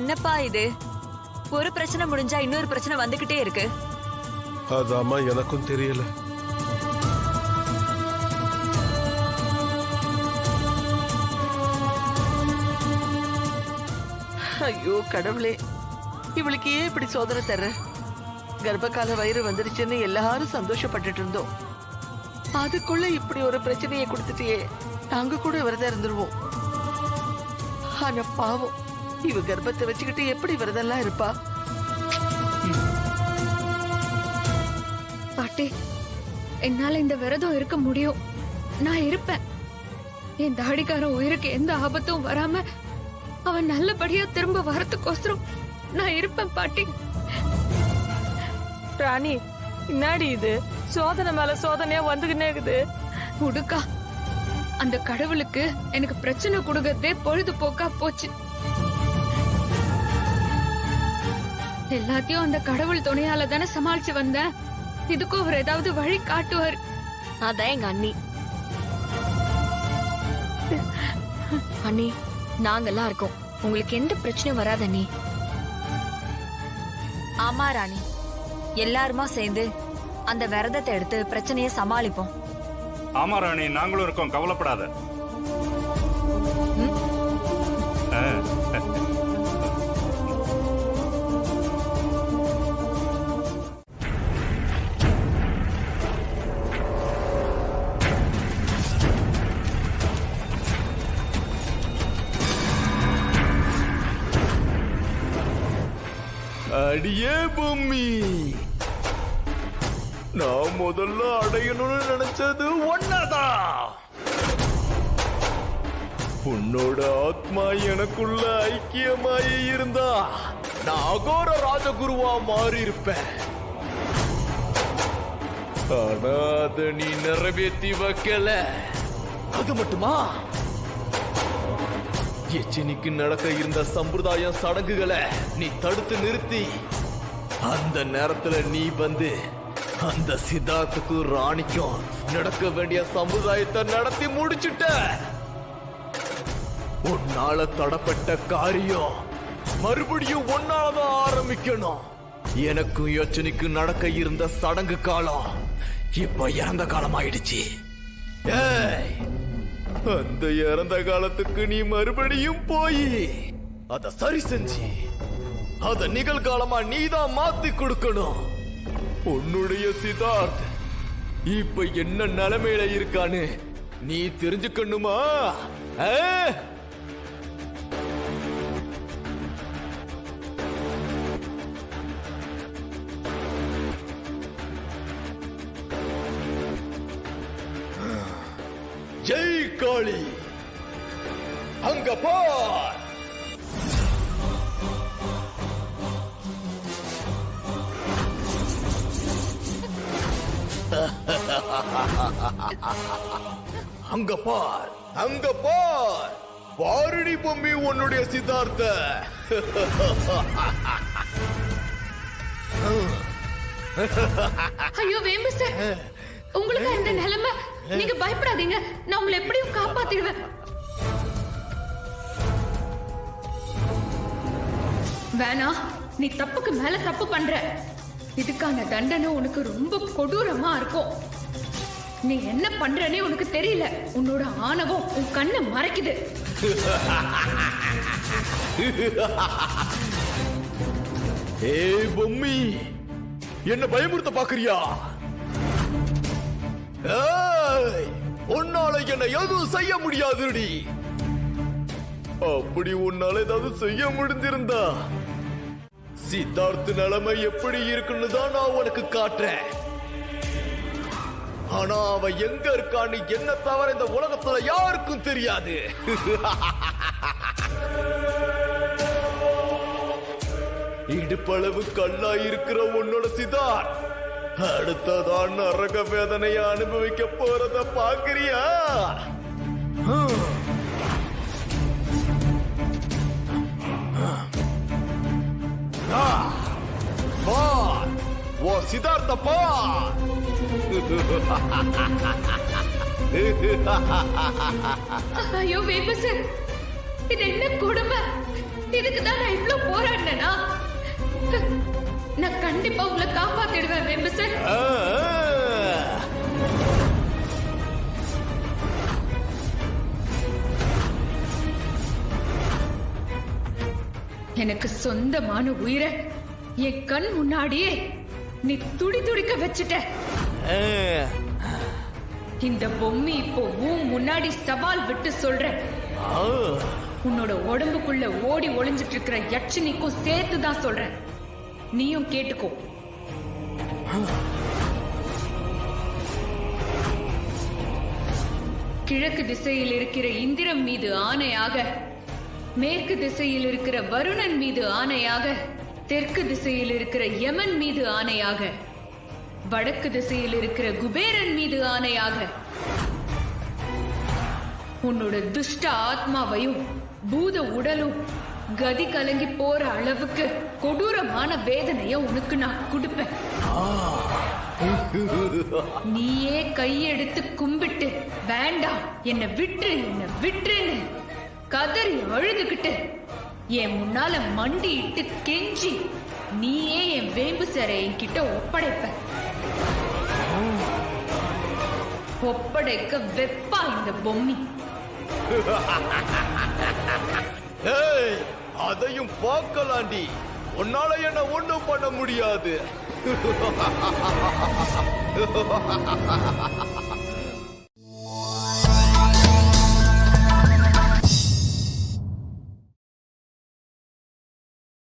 என்னப்பா இது? ஒரு பிரச்சனை முடிஞ்சா இன்னொரு பிரச்சனை வந்துகிட்டே இருக்கு. அதாம்மா எனக்கும் தெரியல. ஐயோ கடவுளே, இவளுக்கு ஏன் இப்படி சோதனை தர்ற? கர்ப்பகால வயிறு வந்துருச்சுன்னு எல்லாரும் சந்தோஷப்பட்டுட்டு இருந்தோம். அதுக்குள்ள இப்படி ஒரு பிரச்சனையை கொடுத்துட்டியே. நாங்க கூட விரதம் இருந்துருவோம். ஆனா பாவம், இவ கர்ப்பத்தை வச்சுக்கிட்டு எப்படி விரதம்லாம் இருப்பா? பாட்டி, என்னால இந்த விரதம் இருக்க முடியும். நான் இருப்பேன். என் தாடிக்காரன் உயிருக்கு எந்த ஆபத்தும் வராம அவன் நல்லபடியா திரும்ப வரத்துக்கோசரம் நான் இருப்பேன் பாட்டி. ராணி, இன்னாடி இது சோதனை மேல சோதனையா வந்துகினே இருக்குது. உடுக்கா, அந்த கடவுளுக்கு எனக்கு பிரச்சனை கொடுக்கறதே பொழுதுபோக்கா போச்சு. எல்லாத்தையும் அந்த கடவுள் துணையால தானே சமாளிச்சு வந்தேன். இதுக்கும் அவர் ஏதாவது வழி காட்டுவார். அதான் எங்க அண்ணி. அண்ணி, நாங்கெல்லாம் இருக்கோம். உங்களுக்கு எந்த பிரச்சனையும் வராது அண்ணி. ஆமா ராணி, எல்லாருமா சேர்ந்து அந்த விரதத்தை எடுத்து பிரச்சனையை சமாளிப்போம். ஆமா ராணி, நாங்களும் இருக்கோம், கவலைப்படாத. அடியே பொம்மி, நான் முதல்ல அடையணும்னு நினைச்சது ஒன்னதான். உன்னோட ஆத்மா எனக்குள்ள ஐக்கியமாயி இருந்தா நான் அகோர ராஜகுருவா மாறி இருப்பேன். ஆனா அத நீ நிறைவேற்றி வைக்கல. அது மட்டுமா, எச்சினிக்கு நடக்க இருந்த சம்பிரதாயம் சடங்குகளை நீ தடுத்து நிறுத்தி அந்த நேரத்துல நீ வந்து அந்த சித்தார்த்துக்கும் ராணிக்கும் நடக்க வேண்டிய சமுதாயத்தை நடத்தி முடிச்சுட்ட. உன்னால தடப்பட்ட காரியம் மறுபடியும் உன்னாலதான் ஆரம்பிக்கணும். எனக்கும் யோசனைக்கு நடக்க இருந்த சடங்கு காலம் இப்ப இறந்த காலம் ஆயிடுச்சு. ஏய், அந்த இறந்த காலத்துக்கு நீ மறுபடியும் போய் அத சரி செஞ்சு அத நிகழ்காலமா நீதான் மாத்தி கொடுக்கணும். உன்னுடைய சித்தார்த் இப்ப என்ன நிலைமையில இருக்கான்னு நீ தெரிஞ்சுக்கணுமா? ஜெய் காளி, அங்க பார். அங்க பார், அங்க பார். பாருடி பொம்மி உன்னுடைய சித்தார்த்த. ஐயோ வேம்பு சார், உங்களுக்கு இந்த நிலைமை, நீங்க பயப்படாதீங்க. நான் உங்களை எப்படியும் காப்பாத்திடுவேன். வேணா, நீ தப்புக்கு மேல தப்பு பண்ற. இதுக்கான தண்டனை உனக்கு ரொம்ப கொடூரமா இருக்கும். நீ என்ன பண்றனே உனக்கு தெரியல. உன்னோட ஆணவம் உன் கண்ணை மறைக்குது. ஏய் பொம்மி, என்ன பயமுறுத்த பாக்குறியா? உன்னால என்ன எதுவும் செய்ய முடியாதுடி. அப்படி உன்னால ஏதாவது செய்ய முடிஞ்சிருந்தா சித்தார்த்த நிலைமை எப்படி இருக்குன்னு தான் நான் உனக்கு காட்டுறேன். ஆனா அவன் எங்க இருக்கான்னு என்ன தவிர இந்த உலகத்துல யாருக்கும் தெரியாது. இடுப்பளவு கல்லா இருக்கிற உன்னோட சித்தார்த் அடுத்ததான் நரக வேதனையை அனுபவிக்க போறத பாக்குறியா? ஓ சித்தார்த்த பார். ஐயோ வேம்பு சார், இது என்ன கொடுமை. இதுக்குதான் நான் இவ்ளோ போராடினா. நான் கண்டிப்பா உங்களை காப்பாத்திடுவேன் வேம்பு சார். எனக்கு சொந்தமான உயிரை என் கண் முன்னாடியே நீ துடி துடிக்க வச்சுட்ட. இந்த பொம்மி இப்போ முன்னாடி சவால் விட்டு சொல்ற, உன்னோட உடம்புக்குள்ள ஓடி ஒளிஞ்சிட்டு இருக்கிற யட்சினிக்கும் சேர்த்துதான் சொல்றேன். நீயும் கேட்டுக்கோ. கிழக்கு திசையில் இருக்கிற இந்திரன் மீது ஆணையாக, மேற்கு திசையில் இருக்கிற வருணன் மீது ஆணையாக, தெற்கு திசையில் இருக்கிற யமன் மீது ஆணையாக, வடக்கு திசையில் இருக்கிற குபேரன் மீது ஆணையாக, உன்னோட துஷ்ட ஆத்மாவையும் பூத உடலும் கதி கலங்கி போற அளவுக்கு கொடூரமான வேதனைய உனக்கு நான் கொடுப்பேன். நீயே கையெடுத்து கும்பிட்டு வேண்டாம் என்ன விட்டுன்னு கதறி அழுதுகிட்டு என் முன்னால மண்டியிட்டு கெஞ்சி நீயே என் வேம்பு சாரை என்கிட்ட ஒப்படைக்க வெப்பா இந்த பொம்மி. அதையும் பார்க்கலாண்டி. உன்னால என்ன ஒண்ணும் பண்ண முடியாது.